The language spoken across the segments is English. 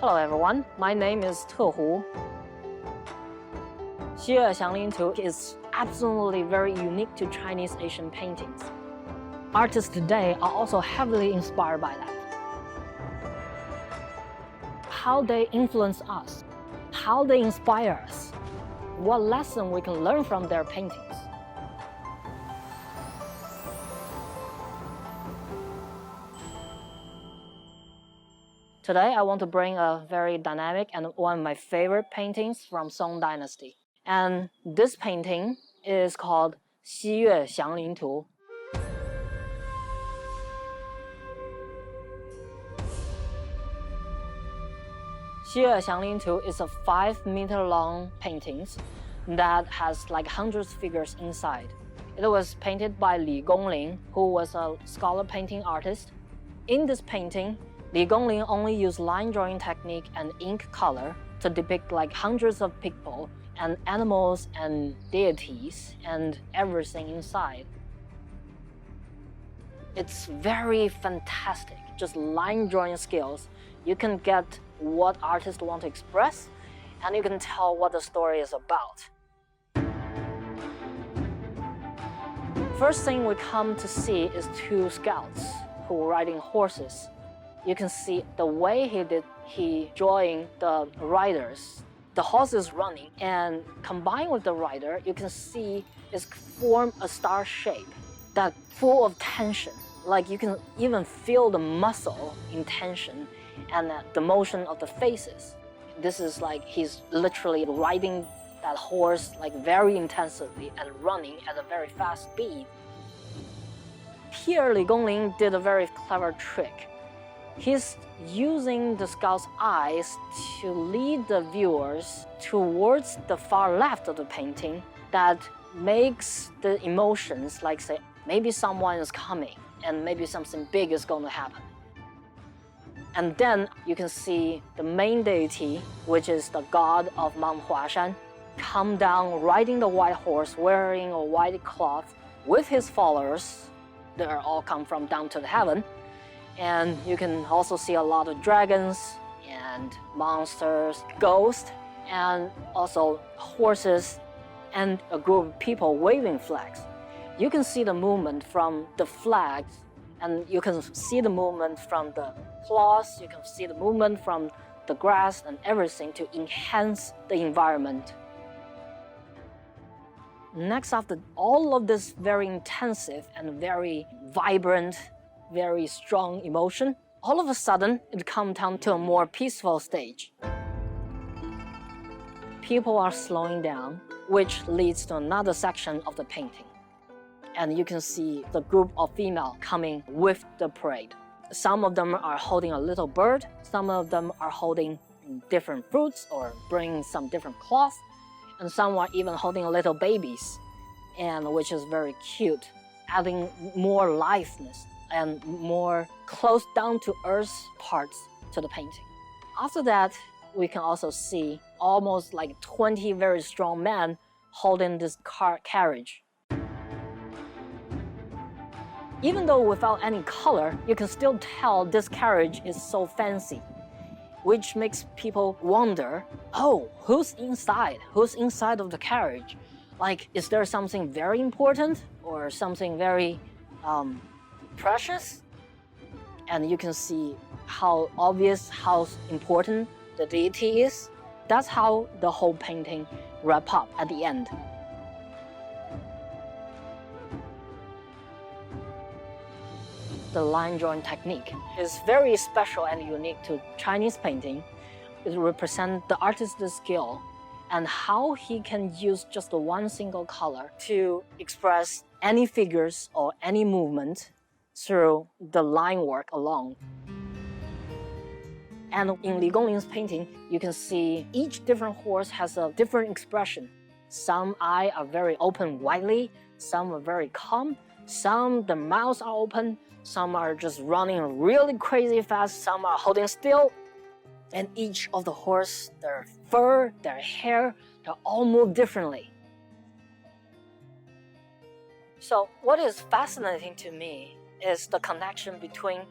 Hello everyone, my name is Te Hu. Xie Xianglin Tu is absolutely very unique to Chinese Asian paintings. Artists today are also heavily inspired by that. How they influence us, how they inspire us, what lesson we can learn from their paintings. Today, I want to bring a very dynamic and one of my favorite paintings from Song Dynasty. And this painting is called 西岳祥林图. Xie Xianglin Tu is a 5-meter long painting that has like hundreds of figures inside. It was painted by Li Gonglin, who was a scholar painting artist. In this painting, Li Gonglin only used line drawing technique and ink color to depict like hundreds of people and animals and deities and everything inside. It's very fantastic, just line drawing skills. You can get what artists want to express, and you can tell what the story is about. First thing we come to see is two scouts who are riding horses. You can see the way he drawing the riders. The horse is running, and combined with the rider, you can see it's form a star shape that's full of tension. Like you can even feel the muscle in tension and the motion of the faces. This is like he's literally riding that horse like very intensively and running at a very fast speed. Here, Li Gonglin did a very clever trick. He's using the scout's eyes to lead the viewers towards the far left of the painting that makes the emotions like say, maybe someone is coming and maybe something big is going to happen. And then you can see the main deity, which is the god of Mount Huashan, come down riding the white horse, wearing a white cloth with his followers. They all come from down to the heaven. And you can also see a lot of dragons and monsters, ghosts, and also horses and a group of people waving flags. You can see the movement from the flags, and you can see the movement from the cloths, you can see the movement from the grass and everything to enhance the environment. Next, after all of this very intensive and very vibrant, very strong emotion, all of a sudden it comes down to a more peaceful stage. People are slowing down, which leads to another section of the painting. And you can see the group of females coming with the parade. Some of them are holding a little bird, some of them are holding different fruits or bringing some different cloths, and some are even holding little babies, and which is very cute, adding more liveness and more close down to earth parts to the painting. After that, we can also see almost like 20 very strong men holding this carriage. Even though without any color, you can still tell this carriage is so fancy, which makes people wonder, oh, who's inside? Who's inside of the carriage? Like, is there something very important or something very precious? And you can see how obvious, how important the deity is. That's how the whole painting wraps up at the end. The line drawing technique is very special and unique to Chinese painting. It represents the artist's skill and how he can use just one single color to express any figures or any movement through the line work alone. And in Li Gonglin's painting, you can see each different horse has a different expression. Some eyes are very open widely, some are very calm, some the mouths are open, some are just running really crazy fast, some are holding still. And each of the horse, their fur, their hair, they all move differently. So what is fascinating to me is the connection between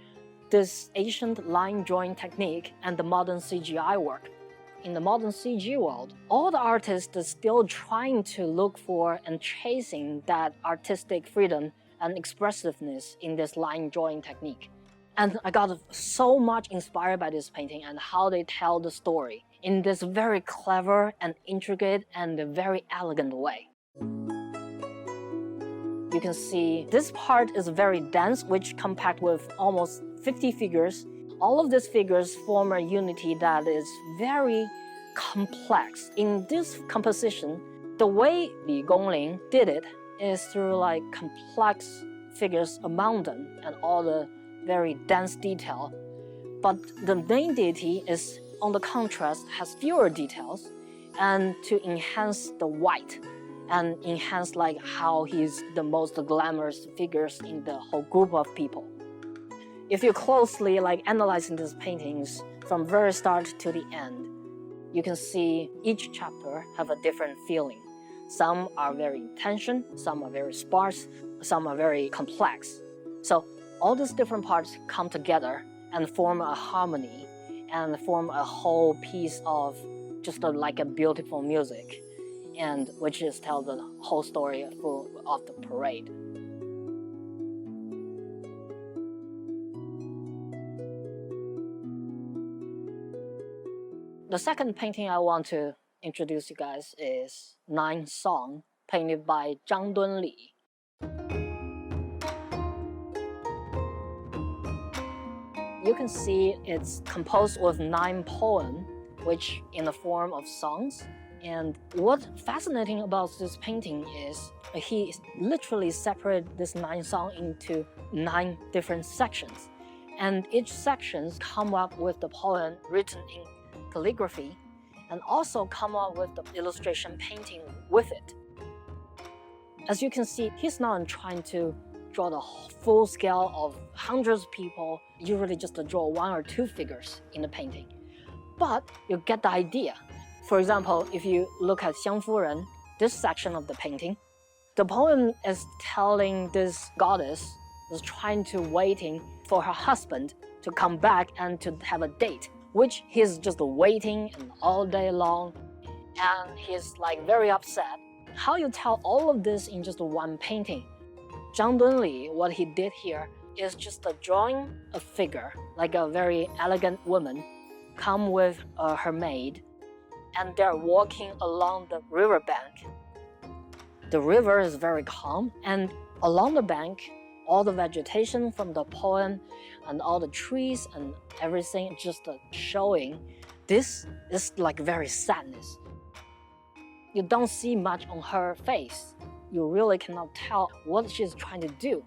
this ancient line drawing technique and the modern CGI work. In the modern CG world, all the artists are still trying to look for and chasing that artistic freedom and expressiveness in this line drawing technique. And I got so much inspired by this painting and how they tell the story in this very clever and intricate and very elegant way. You can see this part is very dense, which compact with almost 50 figures. All of these figures form a unity that is very complex. In this composition, the way Li Gonglin did it is through like complex figures among them and all the very dense detail. But the main deity is, on the contrast, has fewer details and to enhance the white and enhance like how he's the most glamorous figures in the whole group of people. If you closely like analyzing these paintings from very start to the end, you can see each chapter have a different feeling. Some are very intense, some are very sparse, some are very complex. So all these different parts come together and form a harmony and form a whole piece of just like a beautiful music, and which is tell the whole story of the parade. The second painting I want to introduce you guys is Northern Song, painted by Li. You can see it's composed with 9 poems, which in the form of songs. And what's fascinating about this painting is he literally separated this 9 songs into 9 different sections. And each section come up with the poem written in calligraphy and also come up with the illustration painting with it. As you can see, he's not trying to draw the full scale of hundreds of people, usually just to draw 1 or 2 figures in the painting. But you get the idea. For example, if you look at Xiang Furen, this section of the painting, the poem is telling this goddess is trying to waiting for her husband to come back and to have a date, which he's just waiting and all day long, and he's like very upset. How you tell all of this in just one painting? Li, what he did here is just drawing a figure, like a very elegant woman, come with her maid, and they're walking along the riverbank. The river is very calm, and along the bank, all the vegetation from the poem and all the trees and everything just showing. This is like very sadness. You don't see much on her face. You really cannot tell what she's trying to do.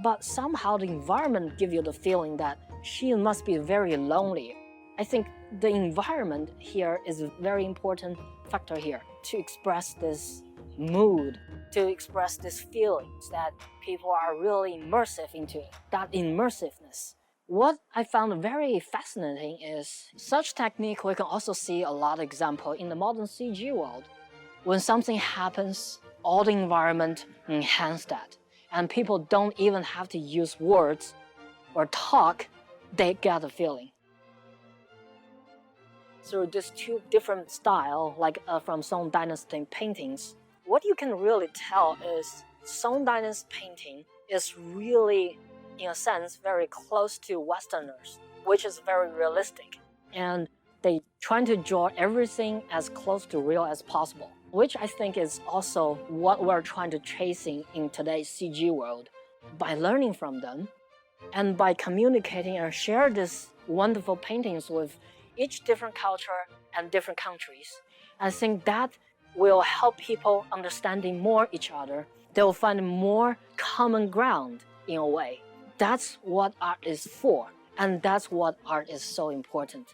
But somehow the environment gives you the feeling that she must be very lonely. I think the environment here is a very important factor here to express this mood, to express these feelings that people are really immersive into, that immersiveness. What I found very fascinating is such technique we can also see a lot of example in the modern CG world. When something happens, all the environment enhance that. And people don't even have to use words or talk, they get the feeling. Through these 2 different styles, like from Song Dynasty paintings, what you can really tell is Song Dynasty painting is really, in a sense, very close to Westerners, which is very realistic. And they trying to draw everything as close to real as possible, which I think is also what we're trying to chasing in today's CG world. By learning from them and by communicating and share these wonderful paintings with each different culture and different countries, I think that will help people understanding more each other. They will find more common ground in a way. That's what art is for, and that's what art is so important.